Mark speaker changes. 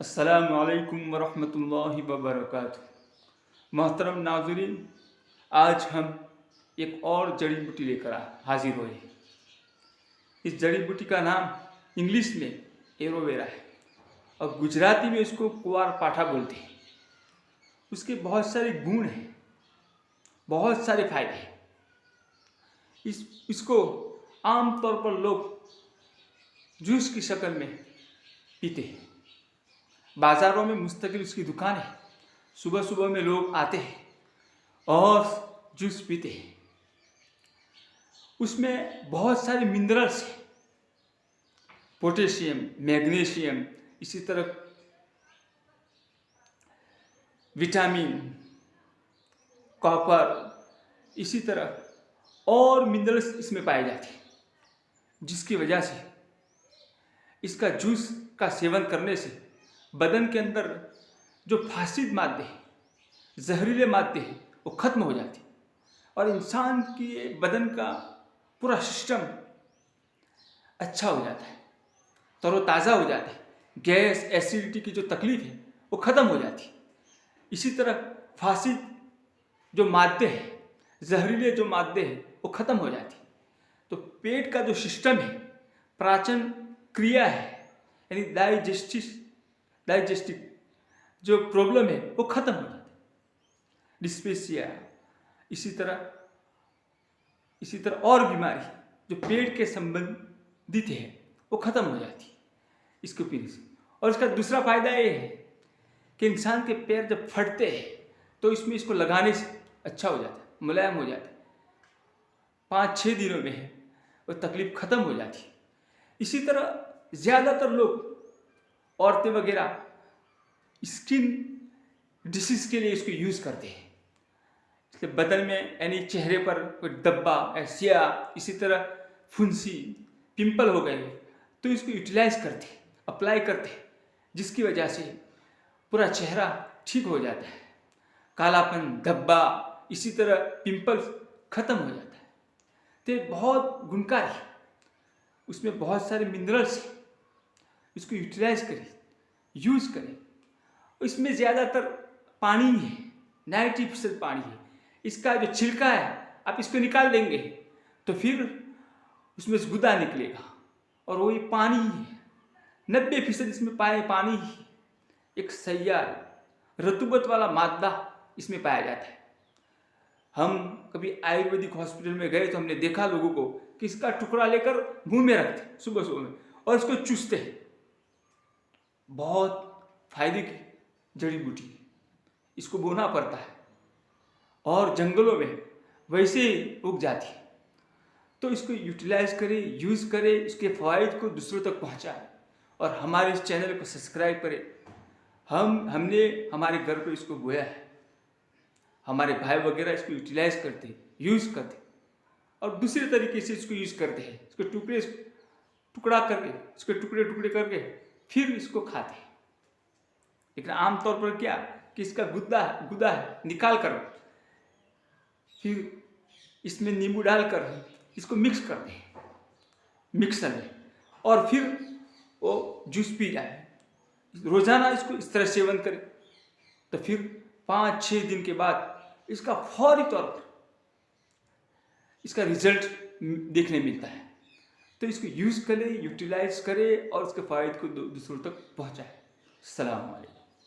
Speaker 1: अस्सलामु अलैकुम वरहमतुल्लाहि वबरकातुहू। मोहतरम नाज़रीन, आज हम एक और जड़ी बूटी लेकर हाजिर हुए हैं। इस जड़ी बूटी का नाम इंग्लिश में एलोवेरा है और गुजराती में इसको कुवारपाठा बोलते हैं। उसके बहुत सारे गुण हैं, बहुत सारे फायदे हैं। इसको आमतौर पर लोग जूस की शक्ल में पीते हैं। बाज़ारों में मुस्तकिल उसकी दुकान है। सुबह सुबह में लोग आते हैं और जूस पीते हैं। उसमें बहुत सारे मिनरल्स हैं, पोटेशियम, मैग्नीशियम, इसी तरह विटामिन, कॉपर, इसी तरह और मिनरल्स इसमें पाए जाते हैं, जिसकी वजह से इसका जूस का सेवन करने से बदन के अंदर जो फासिद मादे हैं, जहरीले मादे हैं, वो खत्म हो जाते हैं और इंसान के बदन का पूरा सिस्टम अच्छा हो जाता है, तरोताज़ा हो जाता है। गैस, एसिडिटी की जो तकलीफ है वो ख़त्म हो जाती है। इसी तरह फासिद जो मादे हैं, जहरीले जो मादे हैं, वो ख़त्म हो जाती है। तो पेट का जो सिस्टम है, पाचन क्रिया है, यानी डाइजेस्टिव जो प्रॉब्लम है वो ख़त्म हो जाता है। डिस्पेसिया, इसी तरह और बीमारी जो पेट के संबंधित है वो ख़त्म हो जाती है इसको पीने से। और इसका दूसरा फायदा ये है कि इंसान के पैर जब फटते हैं तो इसमें इसको लगाने से अच्छा हो जाता है, मुलायम हो जाता है। 5-6 दिनों में है वो तकलीफ ख़त्म हो जाती है। इसी तरह ज़्यादातर लोग, औरतें वगैरह, स्किन डिसीज के लिए इसको यूज़ करते हैं। इसलिए बदन में यानी चेहरे पर कोई धब्बा या स्याह, इसी तरह फुंसी, पिंपल हो गए तो इसको यूटिलाइज करते हैं, अप्लाई करते हैं, जिसकी वजह से पूरा चेहरा ठीक हो जाता है। कालापन, धब्बा, इसी तरह पिंपल खत्म हो जाता है। तो ये बहुत गुणकारी है। उसमें बहुत सारे मिनरल्स हैं, इसको यूटिलाइज करें, यूज़ करें। इसमें ज़्यादातर पानी है, 90% पानी है। इसका जो छिलका है आप इसको निकाल देंगे तो फिर उसमें से गुदा निकलेगा और वही पानी ही है। 90% इसमें पाए पानी ही। एक सैयाल रतूबत वाला मादा इसमें पाया जाता है। हम कभी आयुर्वेदिक हॉस्पिटल में गए तो हमने देखा लोगों को कि इसका टुकड़ा लेकर मुंह में रखते सुबह सुबह में और इसको चूसते हैं। बहुत फायदे की जड़ी बूटी, इसको बोना पड़ता है और जंगलों में वैसे ही उग जाती है। तो इसको यूटिलाइज करें, यूज़ करें, इसके फ़वाइद को दूसरों तक पहुंचाएं और हमारे इस चैनल को सब्सक्राइब करें। हमने हमारे घर पे इसको बोया है। हमारे भाई वगैरह इसको यूटिलाइज करते हैं, यूज़ करते हैं और दूसरे तरीके से इसको यूज़ करते हैं। इसको टुकड़ा करके, इसके टुकड़े टुकड़े करके फिर इसको खाते हैं। लेकिन आमतौर पर क्या कि इसका गुदा है, निकाल कर फिर इसमें नींबू डालकर इसको मिक्स करते हैं मिक्सर में और फिर वो जूस पी जाए। रोज़ाना इसको इस तरह सेवन करें तो फिर 5-6 दिन के बाद इसका फौरी तौर पर इसका रिजल्ट देखने मिलता है। तो इसको यूज़ करें, यूटिलाइज करें और उसके फ़ायदे को दूसरों तक पहुँचाएं। अस्सलाम वालेकुम।